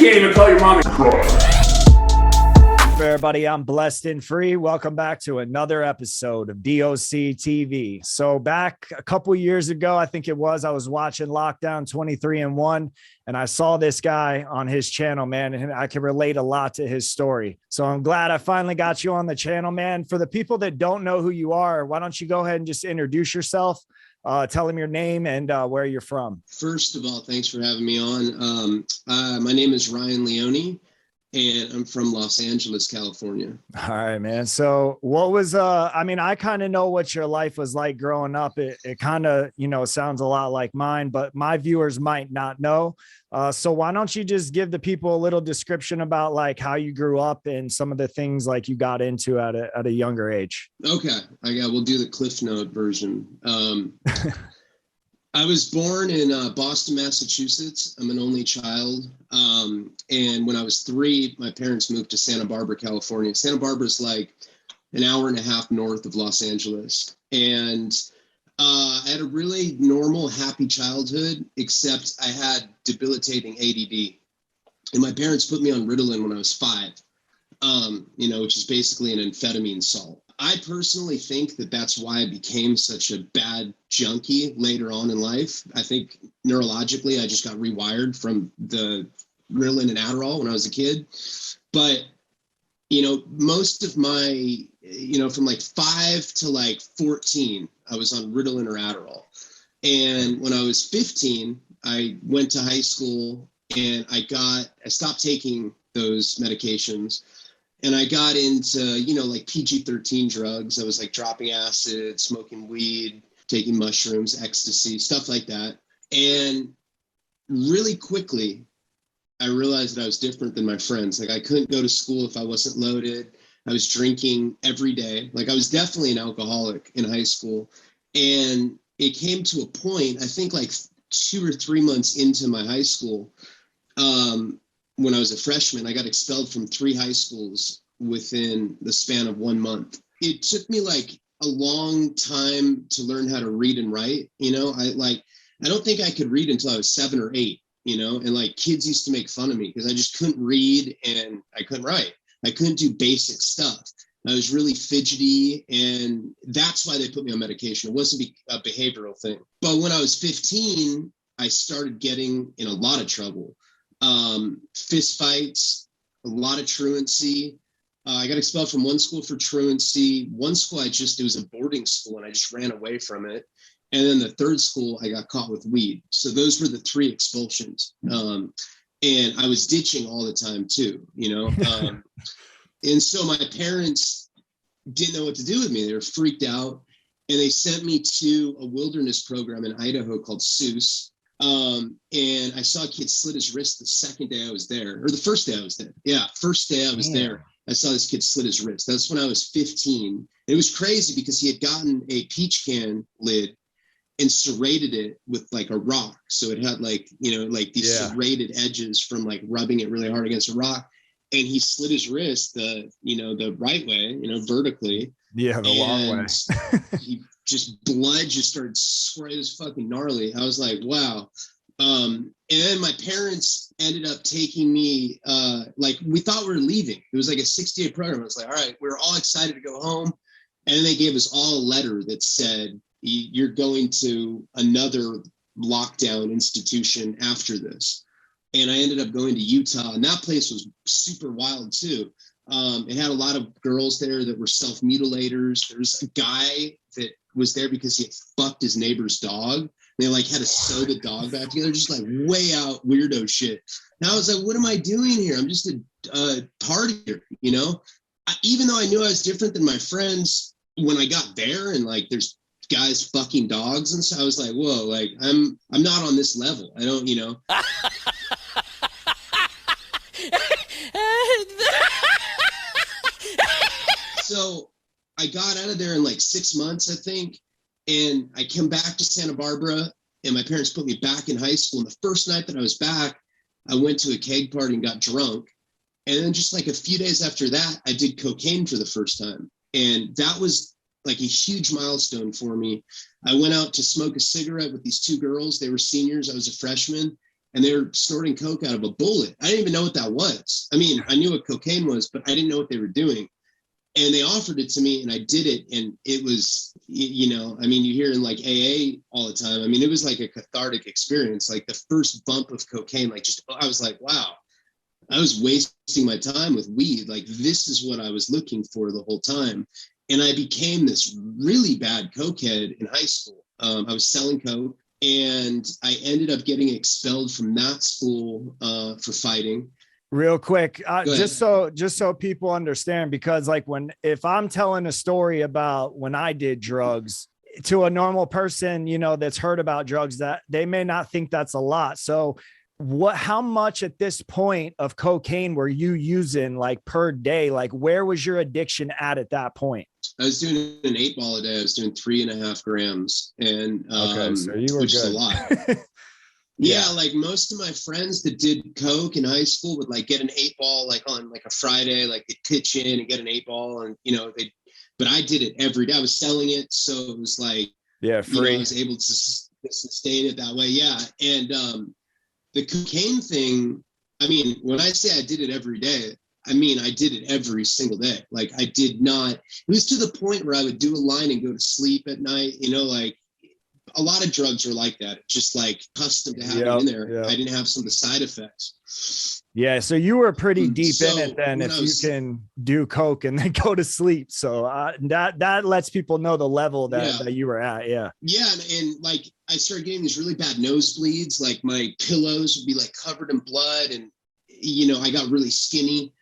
can't even call your mom a Everybody, I'm blessed and free. Welcome back to another episode of DOC TV. So back a couple years ago, I think it was, I was watching Lockdown 23-1, and I saw this guy on his channel, man, and I can relate a lot to his story. So I'm glad I finally got you on the channel, man. For the people that don't know who you are, why don't you go ahead and just introduce yourself, tell them your name and where you're from. First of all, thanks for having me on. My name is Ryan Leone, and I'm from Los Angeles, California. All right, man. So what was, I kind of know what your life was like growing up. It kind of, sounds a lot like mine, but my viewers might not know. So why don't you just give the people a little description about like how you grew up and some of the things like you got into at a younger age? Okay. We'll do the Cliff Note version. I was born in Boston, Massachusetts. I'm an only child. And when I was 3, my parents moved to Santa Barbara, California. Santa Barbara is like an hour and a half north of Los Angeles. And I had a really normal, happy childhood, except I had debilitating ADD. And my parents put me on Ritalin when I was 5, which is basically an amphetamine salt. I personally think that that's why I became such a bad junkie later on in life. I think neurologically, I just got rewired from the Ritalin and Adderall when I was a kid. But, most of my, from like 5 to like 14, I was on Ritalin or Adderall. And when I was 15, I went to high school and I stopped taking those medications. And I got into, like PG-13 drugs. I was like dropping acid, smoking weed, taking mushrooms, ecstasy, stuff like that. And really quickly, I realized that I was different than my friends. Like I couldn't go to school if I wasn't loaded. I was drinking every day. Like I was definitely an alcoholic in high school. And it came to a point, I think like 2 or 3 months into my high school, when I was a freshman, I got expelled from 3 high schools within the span of 1 month. It took me like a long time to learn how to read and write. I don't think I could read until I was 7 or 8, and like kids used to make fun of me because I just couldn't read and I couldn't write. I couldn't do basic stuff. I was really fidgety, and that's why they put me on medication. It wasn't a behavioral thing. But when I was 15, I started getting in a lot of trouble. Fist fights, a lot of truancy. I got expelled from one school for truancy. One school it was a boarding school and I just ran away from it. And then the 3rd school, I got caught with weed. So those were the 3 expulsions. And I was ditching all the time too, and so my parents didn't know what to do with me. They were freaked out and they sent me to a wilderness program in Idaho called Seuss. And I saw a kid slit his wrist the second day I was there, or the first day I was there. Yeah, first day I was there, I saw this kid slit his wrist. That's when I was 15. It was crazy because he had gotten a peach can lid and serrated it with like a rock. So it had like, these serrated edges from like rubbing it really hard against a rock. And he slit his wrist the right way, vertically. Yeah, the long way. Blood just started squirting. It was fucking gnarly. I was like, wow. And then my parents ended up taking me, we thought we were leaving. It was like a 60-day program. I was like, all right, we're all excited to go home. And then they gave us all a letter that said, you're going to another lockdown institution after this. And I ended up going to Utah, and that place was super wild too. It had a lot of girls there that were self-mutilators. There's a guy that was there because he had fucked his neighbor's dog. They like had to sew the dog back together, just like way out weirdo shit. Now I was like, what am I doing here? I'm just a partier, even though I knew I was different than my friends when I got there and like there's guys fucking dogs. And so I was like, whoa, like I'm not on this level. I don't, So I got out of there in like 6 months, I think. And I came back to Santa Barbara and my parents put me back in high school. And the first night that I was back, I went to a keg party and got drunk. And then just like a few days after that, I did cocaine for the first time. And that was like a huge milestone for me. I went out to smoke a cigarette with these 2 girls. They were seniors. I was a freshman. and they're snorting coke out of a bullet. I didn't even know what that was. I mean, I knew what cocaine was, but I didn't know what they were doing. And they offered it to me, and I did it. And it was, I mean, you hear in like AA all the time. I mean, it was like a cathartic experience. Like the first bump of cocaine, like I was like, wow, I was wasting my time with weed. Like this is what I was looking for the whole time. And I became this really bad cokehead in high school. I was selling coke, and I ended up getting expelled from that school for fighting. Real quick, just so people understand, because like if I'm telling a story about when I did drugs to a normal person, that's heard about drugs, that they may not think that's a lot. So how much at this point of cocaine were you using like per day? Like where was your addiction at that point? I was doing an 8-ball a day. I was doing 3.5 grams, and okay, so you were which good. is a lot. Yeah, like most of my friends that did coke in high school would like get an 8-ball like on like a Friday, like they'd pitch in and get an 8-ball, and but I did it every day. I was selling it, so it was like free. I was able to sustain it that way. Yeah, and the cocaine thing. I mean, when I say I did it every day, I mean I did it every single day. Like I did not. It was to the point where I would do a line and go to sleep at night. Like. A lot of drugs are like that. It's just like custom to have it in there. Yep. I didn't have some of the side effects. Yeah. So you were pretty deep in it then, if you can do coke and then go to sleep. So that lets people know the level that you were at. Yeah. Yeah. And like I started getting these really bad nosebleeds. Like my pillows would be like covered in blood, and, I got really skinny.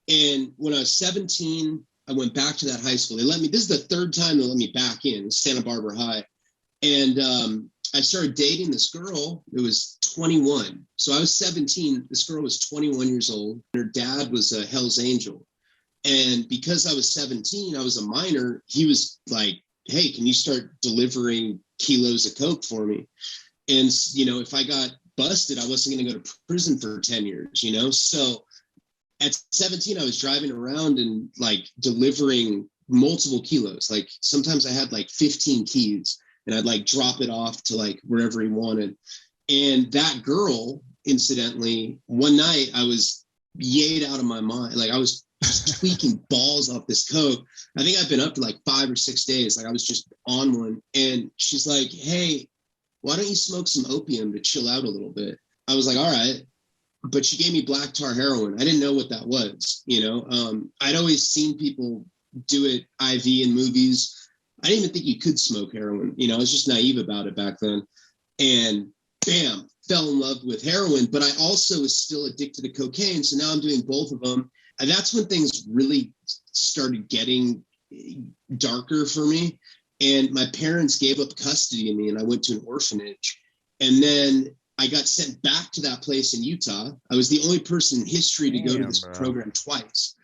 And when I was 17, I went back to that high school. They let me, this is the third time they let me back in Santa Barbara High. And I started dating this girl who was 21. So I was 17. This girl was 21 years old. Her dad was a Hell's Angel. And because I was 17, I was a minor. He was like, hey, can you start delivering kilos of coke for me? And, if I got busted, I wasn't going to go to prison for 10 years, So at 17, I was driving around and like delivering multiple kilos. Like sometimes I had like 15 keys. And I'd like drop it off to like wherever he wanted. And that girl, incidentally, one night I was yayed out of my mind. Like I was just tweaking balls off this coke. I think I've been up for like 5 or 6 days. Like I was just on one. And she's like, hey, why don't you smoke some opium to chill out a little bit? I was like, all right. But she gave me black tar heroin. I didn't know what that was. I'd always seen people do it IV in movies. I didn't even think you could smoke heroin. I was just naive about it back then. And bam, fell in love with heroin. But I also was still addicted to cocaine. So now I'm doing both of them. And that's when things really started getting darker for me. And my parents gave up custody of me, and I went to an orphanage. And then I got sent back to that place in Utah. I was the only person in history to go to this program twice.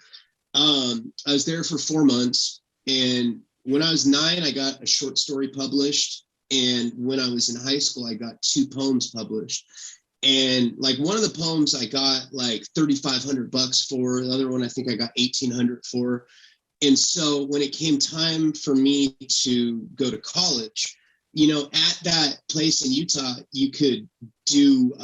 I was there for 4 months. And when I was 9, I got a short story published. And when I was in high school, I got 2 poems published. And like one of the poems I got like $3,500 for. The other one, I think I got $1,800 for. And so when it came time for me to go to college, at that place in Utah, you could do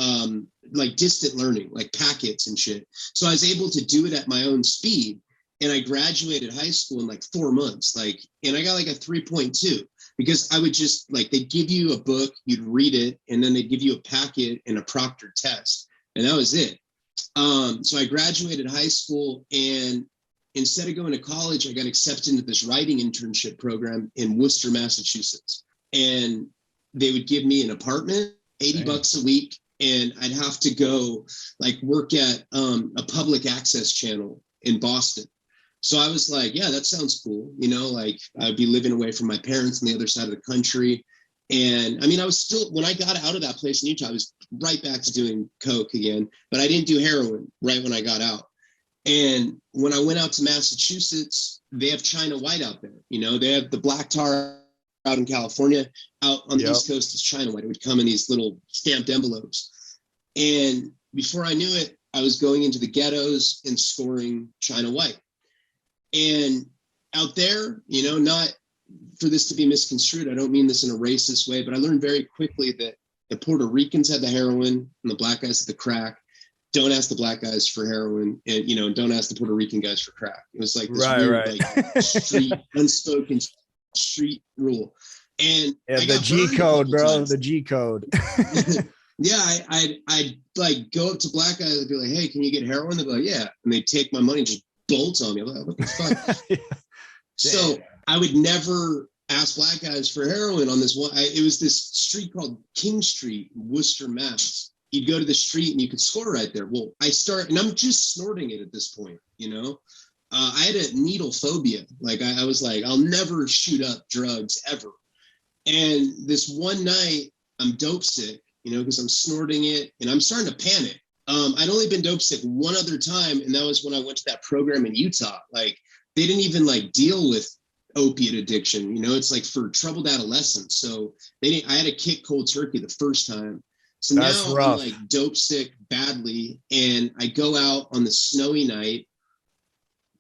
like distant learning, like packets and shit. So I was able to do it at my own speed. And I graduated high school in like 4 months, and I got like a 3.2 because I would just like, they'd give you a book, you'd read it, and then they'd give you a packet and a proctored test. And that was it. So I graduated high school, and instead of going to college, I got accepted into this writing internship program in Worcester, Massachusetts. And they would give me an apartment, $80 a week. And I'd have to go like work at a public access channel in Boston. So I was like, yeah, that sounds cool. Like I'd be living away from my parents on the other side of the country. And I mean, I was still, when I got out of that place in Utah, I was right back to doing coke again, but I didn't do heroin right when I got out. And when I went out to Massachusetts, they have China White out there. They have the black tar out in California. Out on the East Coast is China White. It would come in these little stamped envelopes. And before I knew it, I was going into the ghettos and scoring China White. And out there, not for this to be misconstrued, I don't mean this in a racist way, but I learned very quickly that the Puerto Ricans had the heroin and the black guys had the crack. Don't ask the black guys for heroin, and don't ask the Puerto Rican guys for crack. It was like this weird, like street, unspoken street rule. And the G code, bro, the G code. Yeah, I'd like go up to black guys and be like, "Hey, can you get heroin?" They'd be like, "Yeah," and they take my money and just bolt on me. I'm like, "What the fuck?" Yeah. So I would never ask black guys for heroin on this one. It was this street called King Street, Worcester, Mass. You'd go to the street and you could score right there. Well, and I'm just snorting it at this point, I had a needle phobia. Like I was like, I'll never shoot up drugs ever. And this one night I'm dope sick, because I'm snorting it and I'm starting to panic. I'd only been dope sick one other time. And that was when I went to that program in Utah. Like they didn't even like deal with opiate addiction. It's like for troubled adolescents. So I had to kick cold turkey the first time. So that's now rough. I'm like dope sick badly. And I go out on the snowy night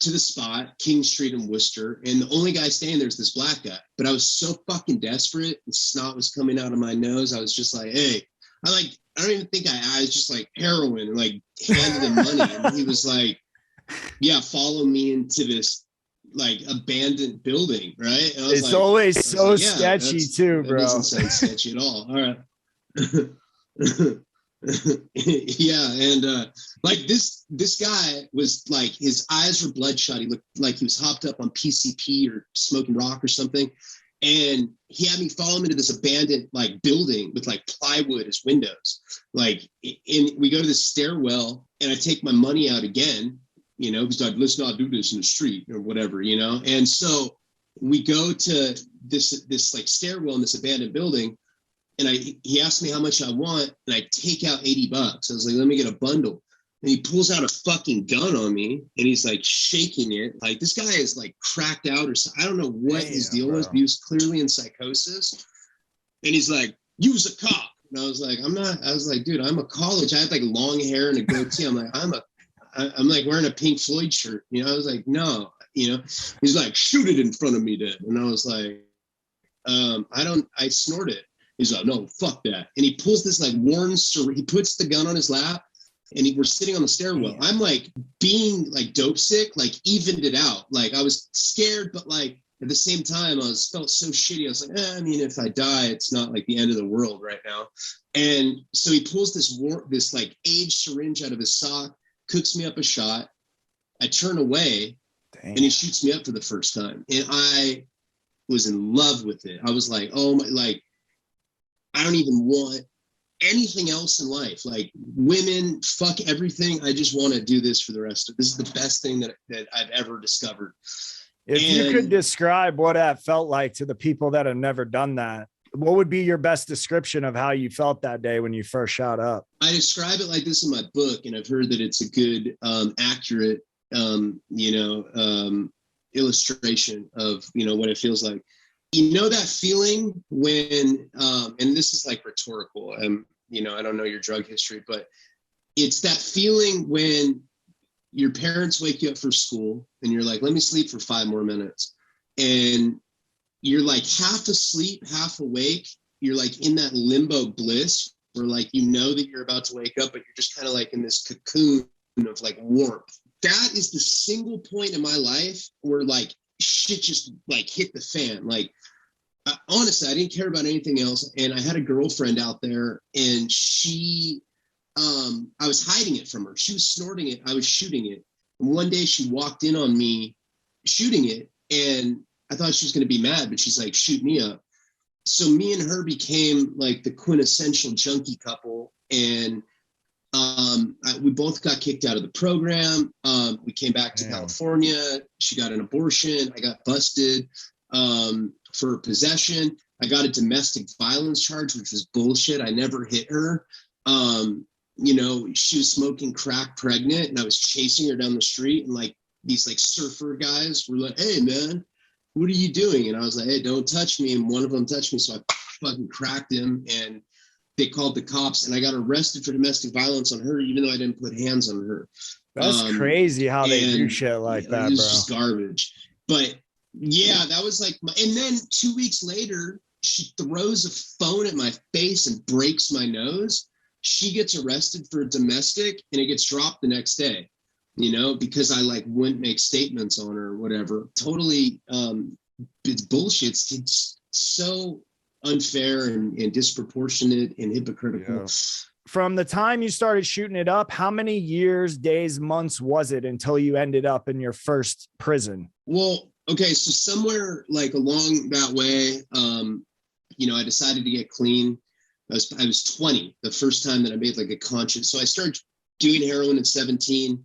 to the spot, King Street in Worcester. And the only guy staying there is this black guy. But I was so fucking desperate and snot was coming out of my nose. I was just like, hey, I don't even think I was just like heroin and like handed him money. And he was like, yeah, follow me into this like abandoned building. Right. And it's like, always so like, sketchy too, bro. That doesn't sound sketchy at all. All right. Yeah, and like this guy was like, his eyes were bloodshot. He looked like he was hopped up on PCP or smoking rock or something. And he had me follow him into this abandoned like building with like plywood as windows. Like, and we go to the stairwell, and I take my money out again, because like, let's not do this in the street or whatever, And so we go to this like stairwell in this abandoned building. And he asked me how much I want, and I take out $80. I was like, let me get a bundle. And he pulls out a fucking gun on me, and he's like shaking it. Like this guy is like cracked out or something. I don't know what his deal was, but he was clearly in psychosis. And he's like, use a cop. And I was like, I'm not. I was like, dude, I'm a college. I had like long hair and a goatee. I'm like, I'm like wearing a Pink Floyd shirt. I was like, no, He's like, shoot it in front of me then. And I was like, I snort it. He's like, no, fuck that. And he pulls this like he puts the gun on his lap, and we're sitting on the stairwell. I'm like being like dope sick, like evened it out. Like I was scared, but like at the same time, felt so shitty. I was like, if I die, it's not like the end of the world right now. And so he pulls this like aged syringe out of his sock, cooks me up a shot. I turn away. Dang. And he shoots me up for the first time. And I was in love with it. I was like, oh my, like, I don't even want anything else in life. Like women, fuck everything. I just want to do this for the rest of it. This is the best thing that I've ever discovered. If you could describe what that felt like to the people that have never done that, what would be your best description of how you felt that day when you first shot up? I describe it like this in my book, and I've heard that it's a good, accurate, illustration of, what it feels like. That feeling when, and this is like rhetorical, I don't know your drug history, but it's that feeling when your parents wake you up for school and you're like, let me sleep for 5 more minutes. And you're like half asleep, half awake. You're like in that limbo bliss where like, that you're about to wake up, but you're just kind of like in this cocoon of like warmth. That is the single point in my life where like shit just like hit the fan. Like, honestly, I didn't care about anything else. And I had a girlfriend out there, and she, I was hiding it from her. She was snorting it. I was shooting it. And one day she walked in on me shooting it, and I thought she was going to be mad, but she's like, shoot me up. So me and her became like the quintessential junkie couple. And we both got kicked out of the program. We came back to California. She got an abortion. I got busted for possession. I got a domestic violence charge, which was bullshit. I never hit her. She was smoking crack pregnant, and I was chasing her down the street, and like these like surfer guys were like, hey man, what are you doing? And I was like, hey, don't touch me. And one of them touched me. So I fucking cracked him, and they called the cops, and I got arrested for domestic violence on her, even though I didn't put hands on her. That's crazy how they do shit like that, bro. It's just garbage. But yeah, that was like and then 2 weeks later, she throws a phone at my face and breaks my nose. She gets arrested for domestic and it gets dropped the next day, because I like wouldn't make statements on her or whatever. Totally. It's bullshit. It's so unfair and disproportionate and hypocritical. Yeah. From the time you started shooting it up, how many years, days, months was it until you ended up in your first prison? Well, okay. So somewhere like along that way, I decided to get clean. I was 20, the first time that I made like a conscious. So I started doing heroin at 17.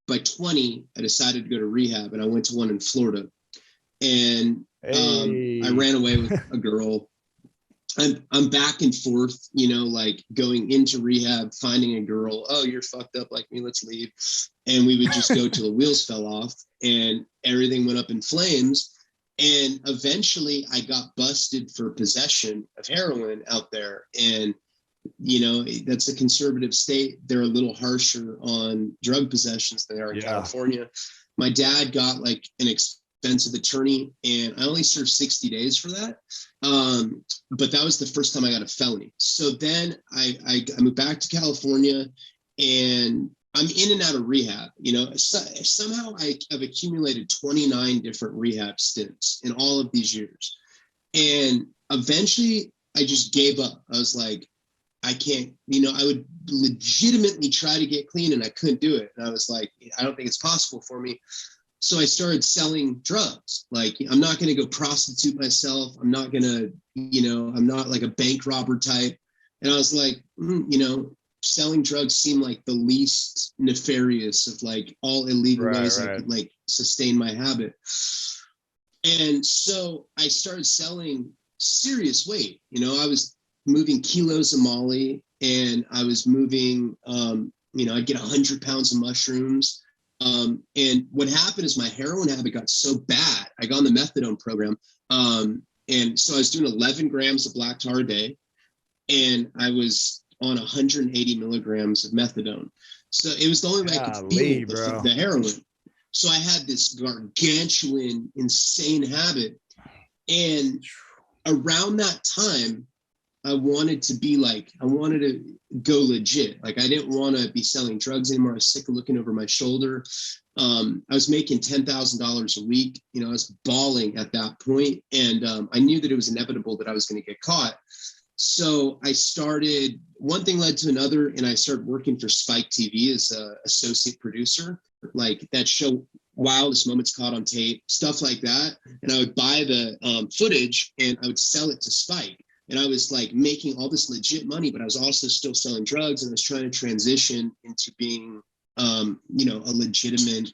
By 20, I decided to go to rehab, and I went to one in Florida. And I ran away with a girl. I'm back and forth, like going into rehab, finding a girl. Oh, you're fucked up like me. Let's leave. And we would just go till the wheels fell off and everything went up in flames. And eventually I got busted for possession of heroin out there. And, that's a conservative state. They're a little harsher on drug possessions than they are in California. My dad got like an expensive attorney, and I only served 60 days for that. But that was the first time I got a felony. So then I moved back to California, and I'm in and out of rehab. Somehow I've accumulated 29 different rehab stints in all of these years. And eventually I just gave up. I was like, I can't, I would legitimately try to get clean and I couldn't do it. And I was like, I don't think it's possible for me. So I started selling drugs. Like, I'm not going to go prostitute myself. I'm not going to, I'm not like a bank robber type. And I was like, selling drugs seemed like the least nefarious of like all illegal ways I could like sustain my habit. And so I started selling serious weight. I was moving kilos of Molly, and I was moving, I'd get 100 pounds of mushrooms. And what happened is my heroin habit got so bad. I got on the methadone program. And so I was doing 11 grams of black tar a day, and I was on 180 milligrams of methadone. So it was the only way I could feel the heroin. So I had this gargantuan, insane habit. And around that time, I wanted to go legit. Like, I didn't want to be selling drugs anymore. I was sick of looking over my shoulder. I was making $10,000 a week. I was bawling at that point. And I knew that it was inevitable that I was going to get caught. So I started, one thing led to another, and I started working for Spike TV as an associate producer, like that show Wildest Moments Caught on Tape, stuff like that. And I would buy the footage and I would sell it to Spike. And I was like making all this legit money, but I was also still selling drugs, and I was trying to transition into being, a legitimate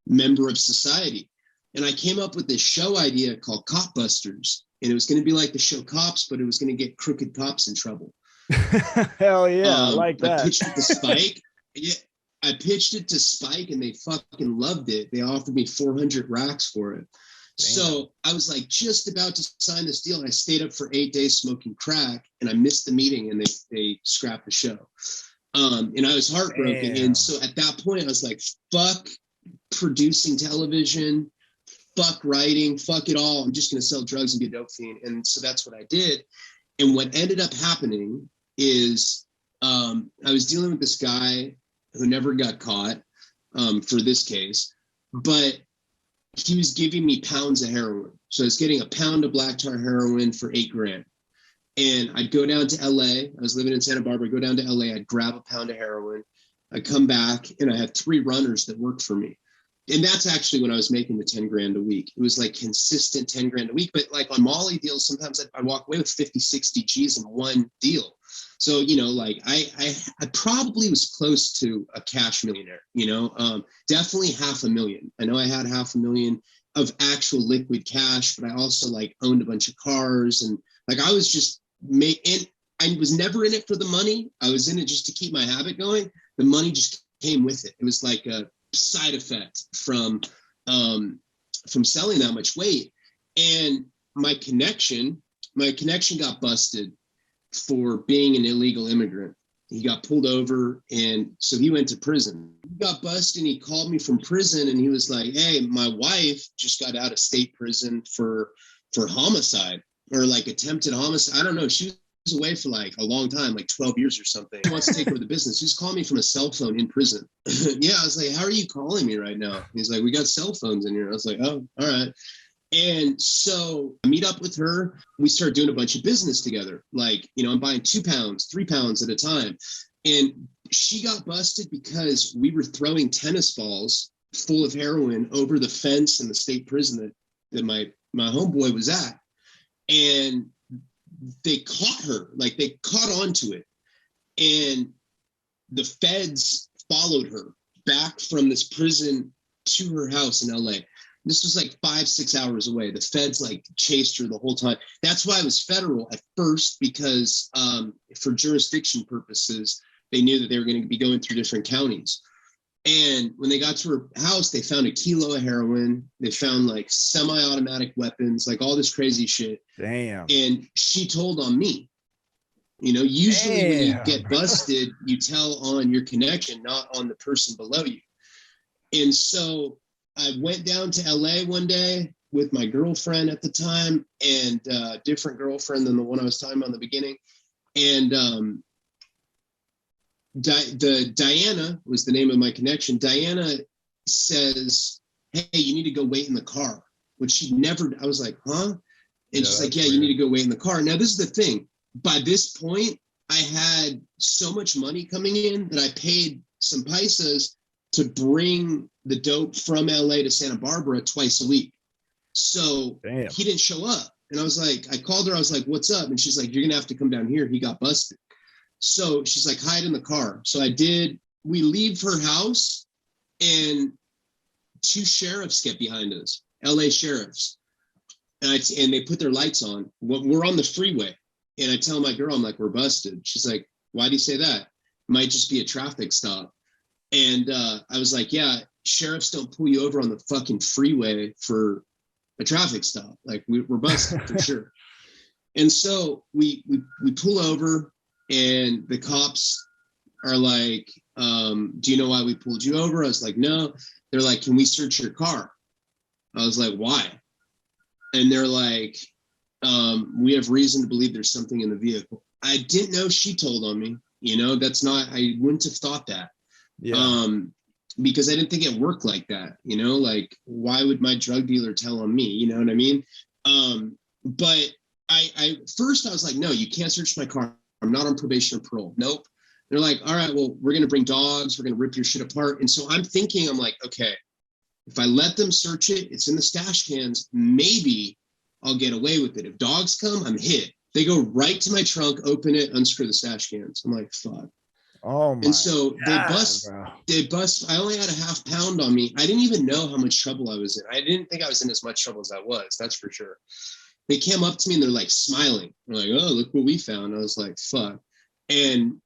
member of society. And I came up with this show idea called Cop Busters, and it was going to be like the show Cops, but it was going to get crooked cops in trouble. Hell yeah, I like that. I pitched it to Spike. I pitched it to Spike, and they fucking loved it. They offered me 400 racks for it. Damn. So I was like just about to sign this deal, and I stayed up for 8 days smoking crack, and I missed the meeting, and they scrapped the show. And I was heartbroken. Damn. And so at that point I was like, fuck producing television, fuck writing, fuck it all. I'm just going to sell drugs and be a dope fiend. And so that's what I did. And what ended up happening is I was dealing with this guy who never got caught for this case, but he was giving me pounds of heroin. So I was getting a pound of black tar heroin for $8,000. And I'd go down to LA. I was living in Santa Barbara. I'd go down to LA. I'd grab a pound of heroin. I'd come back, and I had 3 runners that worked for me. And that's actually when I was making the 10 grand a week. It was like consistent 10 grand a week. But like on Molly deals, sometimes I'd walk away with 50, 60 G's in one deal. So, like I probably was close to a cash millionaire, definitely $500,000. I know I had $500,000 of actual liquid cash, but I also like owned a bunch of cars, and like I was just I was never in it for the money. I was in it just to keep my habit going. The money just came with it. It was like a side effect from selling that much weight. And my connection got busted for being an illegal immigrant. He got pulled over, and so he went to prison. He got busted, and he called me from prison, and he was like, hey, my wife just got out of state prison for homicide. or like attempted homicide. I don't know. She was away for like a long time, like 12 years or something. She wants to take over the business. She's calling me from a cell phone in prison. Yeah, I was like, how are you calling me right now? He's like, we got cell phones in here. I was like, oh, all right. And so I meet up with her. We start doing a bunch of business together. Like, I'm buying 2 pounds, 3 pounds at a time. And she got busted because we were throwing tennis balls full of heroin over the fence in the state prison that my homeboy was at. And they caught her, like they caught onto it. And the feds followed her back from this prison to her house in LA. This was like 5-6 hours away. The feds like chased her the whole time. That's why it was federal at first, because for jurisdiction purposes, they knew that they were going to be going through different counties. And when they got to her house, they found a kilo of heroin. They found like semi-automatic weapons, like all this crazy shit. Damn. And she told on me. Usually when you get busted, you tell on your connection, not on the person below you. And so I went down to LA one day with my girlfriend at the time, and a different girlfriend than the one I was talking about in the beginning. And Diana was the name of my connection. Diana says, hey, you need to go wait in the car, which she never, I was like, huh? And she's like, yeah, you need to go wait in the car. Now, this is the thing. By this point, I had so much money coming in that I paid some paisas to bring the dope from LA to Santa Barbara twice a week. So he didn't show up. And I was like, I called her. I was like, what's up? And she's like, you're going to have to come down here. He got busted. So she's like, hide in the car. So I did. We leave her house and 2 sheriffs get behind us, LA sheriffs. And they put their lights on. We're on the freeway. And I tell my girl, I'm like, we're busted. She's like, why do you say that? It might just be a traffic stop. And I was like, yeah, sheriffs don't pull you over on the fucking freeway for a traffic stop. Like we're busted for sure. And so we pull over, and the cops are like, do you know why we pulled you over? I was like, no. They're like, can we search your car? I was like, why? And they're like, we have reason to believe there's something in the vehicle. I didn't know she told on me. I wouldn't have thought that. Yeah. Because I didn't think it worked like that. Like, why would my drug dealer tell on me? You know what I mean? But I first I was like, no, you can't search my car. I'm not on probation or parole. Nope. They're like, all right, well, we're going to bring dogs. We're going to rip your shit apart. And so I'm like, okay, if I let them search it, it's in the stash cans. Maybe I'll get away with it. If dogs come, I'm hit. They go right to my trunk, open it, unscrew the stash cans. I'm like, fuck. Oh my. And so God, they bust. I only had a half pound on me. I didn't even know how much trouble I was in. I didn't think I was in as much trouble as I was. That's for sure. They came up to me and they're like smiling. They're like, oh, look what we found. I was like, fuck. And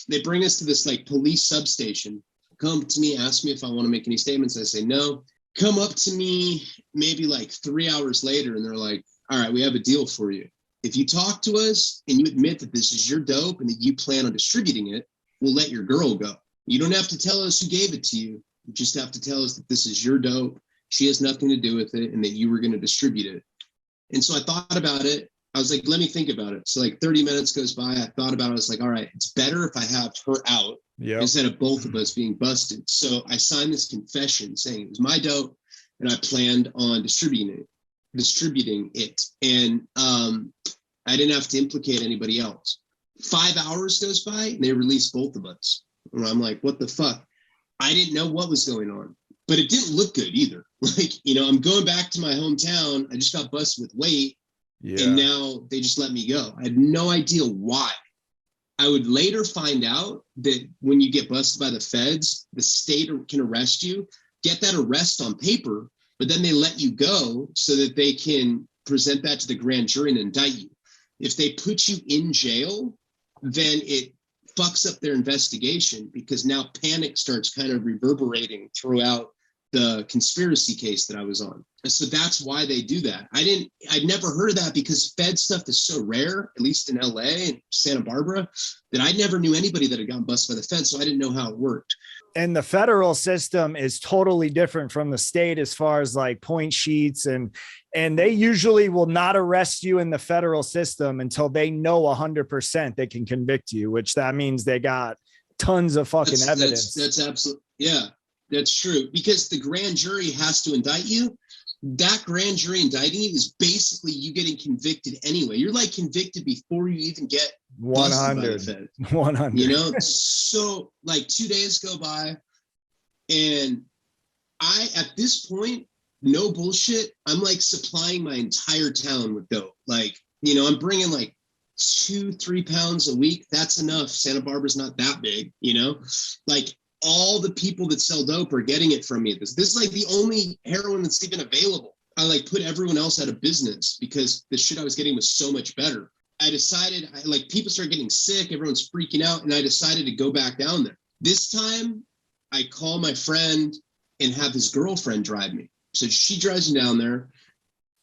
they bring us to this like police substation. Come to me, ask me if I want to make any statements. I say no. Come up to me maybe like 3 hours later, and they're like, all right, we have a deal for you. If you talk to us and you admit that this is your dope and that you plan on distributing it, we'll let your girl go. You don't have to tell us who gave it to you. You just have to tell us that this is your dope. She has nothing to do with it, and that you were going to distribute it. And so I thought about it. I was like, let me think about it. So like 30 minutes goes by. I thought about it. I was like, all right, it's better if I have her out instead of both of us being busted. So I signed this confession saying it was my dope and I planned on distributing it. And I didn't have to implicate anybody else. 5 hours goes by and they release both of us. And I'm like, what the fuck? I didn't know what was going on, but it didn't look good either. Like, I'm going back to my hometown. I just got busted with weight. Yeah. And now they just let me go. I had no idea why. I would later find out that when you get busted by the feds, the state can arrest you, get that arrest on paper, but then they let you go so that they can present that to the grand jury and indict you. If they put you in jail, then it fucks up their investigation, because now panic starts kind of reverberating throughout the conspiracy case that I was on. And so that's why they do that. I'd never heard of that because Fed stuff is so rare, at least in LA and Santa Barbara, that I never knew anybody that had gotten busted by the Fed. So I didn't know how it worked. And the federal system is totally different from the state as far as like point sheets, and they usually will not arrest you in the federal system until they know 100% they can convict you, which that means they got tons of fucking evidence. That's absolutely, yeah, that's true. Because the grand jury has to indict you. That grand jury indicting you is basically you getting convicted anyway. You're like convicted before you even get 100. You know, so like 2 days go by, and I, at this point, no bullshit, I'm like supplying my entire town with dope. Like, you know, I'm bringing like 2-3 pounds a week. That's enough. Santa Barbara's not that big, you know, like all the people that sell dope are getting it from me. This is like the only heroin that's even available. I like put everyone else out of business because the shit I was getting was so much better. I decided, like, people started getting sick, everyone's freaking out, and I decided to go back down there. This time, I call my friend and have his girlfriend drive me. So she drives me down there.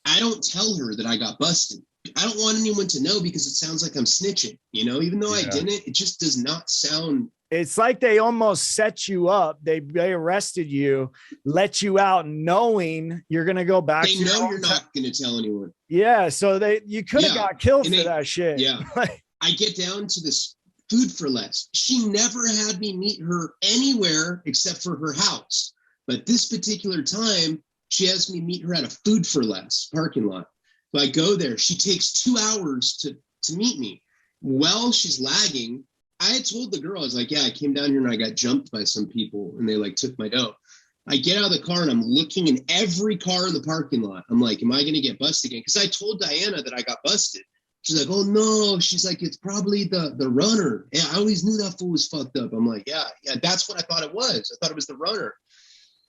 I don't tell her that I got busted. I don't want anyone to know because it sounds like I'm snitching, you know, even though I didn't, it just does not sound. It's like they almost set you up. They arrested you, let you out knowing you're going to go back. They know you're not going to tell anyone. Yeah. So you could have got killed for that shit. Yeah. I get down to this food for less. She never had me meet her anywhere except for her house. But this particular time, she has me meet her at a food for less parking lot. So I go there. She takes 2 hours to meet me. While she's lagging, I had told the girl, I was like, yeah, I came down here and I got jumped by some people and they like took my dope. I get out of the car and I'm looking in every car in the parking lot. I'm like, am I going to get busted again? Because I told Diana that I got busted. She's like, oh no. She's like, it's probably the runner. Yeah, I always knew that fool was fucked up. I'm like, yeah, that's what I thought it was. I thought it was the runner.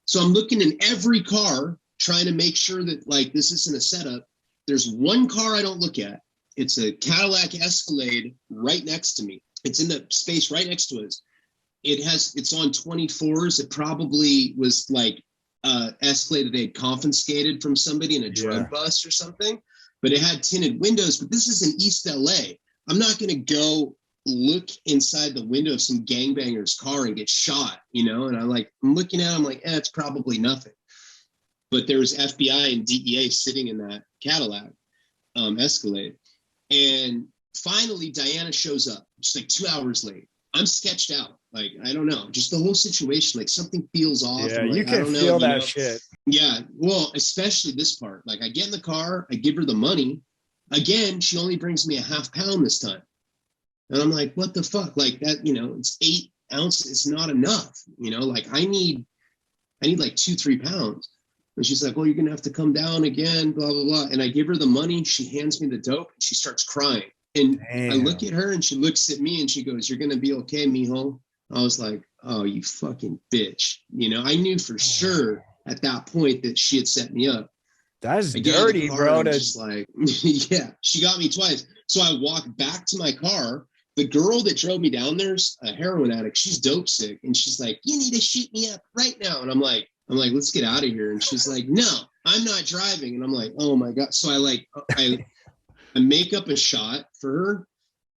So I'm looking in every car, trying to make sure that like this isn't a setup. There's one car I don't look at. It's a Cadillac Escalade right next to me. It's in the space right next to us. It's on 24s. It probably was like Escalade that they had confiscated from somebody in a drug bust or something, but it had tinted windows. But this is in East LA. I'm not going to go look inside the window of some gangbanger's car and get shot, you know? And I'm looking at it, I'm like, it's probably nothing. But there's FBI and DEA sitting in that Cadillac Escalade. And finally, Diana shows up. She's like 2 hours late. I'm sketched out. Like, I don't know. Just the whole situation, like something feels off. Yeah, like, you can feel that shit. Yeah. Well, especially this part. Like, I get in the car. I give her the money. Again, she only brings me a half pound this time. And I'm like, what the fuck? Like that, you know, it's 8 ounces. It's not enough. You know, like I need like 2-3 pounds. And she's like, well, you're going to have to come down again, blah, blah, blah. And I give her the money. She hands me the dope and she starts crying. And I look at her and she looks at me and she goes, you're going to be okay, mijo. I was like, oh, you fucking bitch. You know, I knew for sure at that point that she had set me up. That's dirty, bro. Just like, yeah, she got me twice. So I walk back to my car. The girl that drove me down there's a heroin addict. She's dope sick. And she's like, you need to shoot me up right now. And I'm like, let's get out of here. And she's like, no, I'm not driving. And I'm like, oh my God. So I make up a shot for her,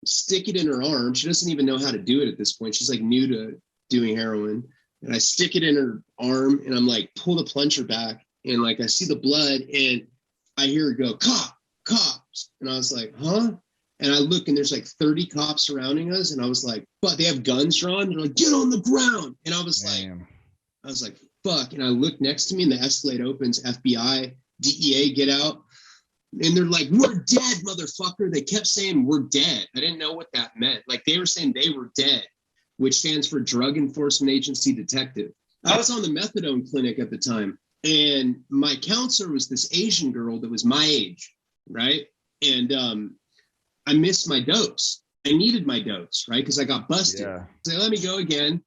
stick it in her arm. She doesn't even know how to do it at this point. She's like new to doing heroin. And I stick it in her arm and I'm like, pull the plunger back. And like, I see the blood and I hear her go, cops. And I was like, huh? And I look and there's like 30 cops surrounding us. And I was like, but they have guns drawn. They're like, get on the ground. And I was like, fuck. And I look next to me and the Escalade opens, FBI, DEA get out. And they're like, we're dead, motherfucker. They kept saying we're dead. I didn't know what that meant. Like they were saying they were dead, which stands for Drug Enforcement Agency Detective. I was on the methadone clinic at the time. And my counselor was this Asian girl that was my age, right? And I missed my dose. I needed my dose, right? Because I got busted. Yeah. So let me go again.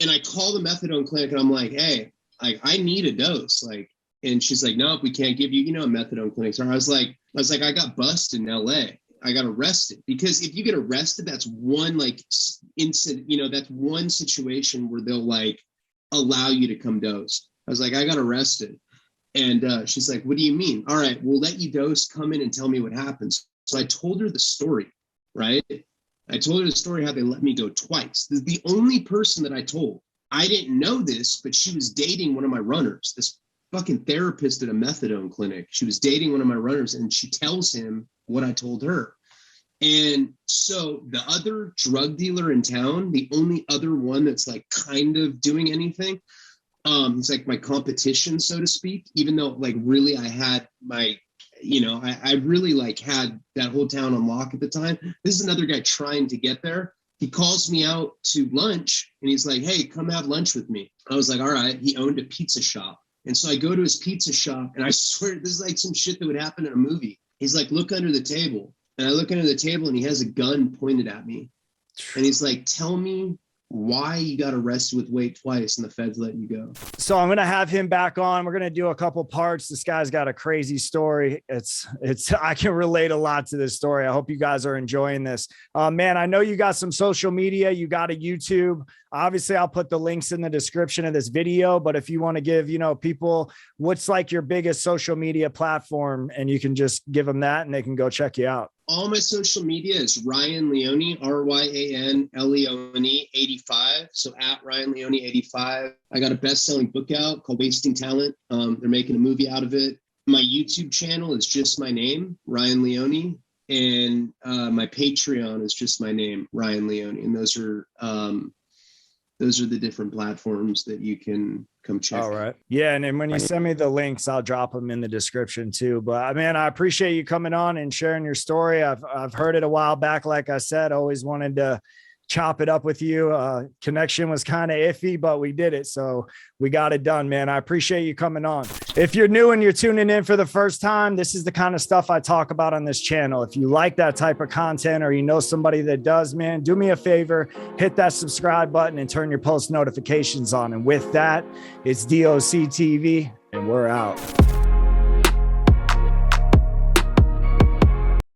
And I call the methadone clinic and I'm like, hey, I need a dose. Like, and she's like, nope, we can't give you, you know, methadone clinics. Or I was like, I got busted in LA. I got arrested. Because if you get arrested, that's one like incident, you know, that's one situation where they'll like allow you to come dose. I was like, I got arrested. And she's like, what do you mean? All right, we'll let you dose, come in and tell me what happens. So I told her the story, right? I told her the story how they let me go twice. The only person that I told. I didn't know this, but she was dating one of my runners, this fucking therapist at a methadone clinic. She was dating one of my runners, and she tells him what I told her. And so the other drug dealer in town, the only other one that's like kind of doing anything, it's like my competition, so to speak, even though like really I had my, I really like had that whole town on lock at the time. This is another guy trying to get there. He calls me out to lunch and he's like, hey, come have lunch with me. I was like, all right. He owned a pizza shop. And so I go to his pizza shop and I swear this is like some shit that would happen in a movie. He's like, look under the table. And I look under the table and he has a gun pointed at me. And he's like, tell me why you got arrested with weight twice and the feds let you go. So I'm going to have him back on. We're going to do a couple parts. This guy's got a crazy story. I can relate a lot to this story. I hope you guys are enjoying this. Man, I know you got some social media. You got a YouTube. Obviously, I'll put the links in the description of this video, but if you want to give, people what's like your biggest social media platform, and you can just give them that and they can go check you out. All my social media is Ryan Leone, RyanLeone 85. So at Ryan Leone 85. I got a best-selling book out called Wasting Talent. They're making a movie out of it. My YouTube channel is just my name, Ryan Leone. And my Patreon is just my name, Ryan Leone. And those are the different platforms that you can come check. All right. Yeah. And then when you send me the links, I'll drop them in the description too. But man, I appreciate you coming on and sharing your story. I've heard it a while back. Like I said, always wanted to chop it up with you. Connection was kind of iffy, but we did it. So we got it done, man. I appreciate you coming on. If you're new and you're tuning in for the first time, this is the kind of stuff I talk about on this channel. If you like that type of content or you know somebody that does, man, do me a favor, hit that subscribe button and turn your post notifications on. And with that, it's DOC TV and we're out.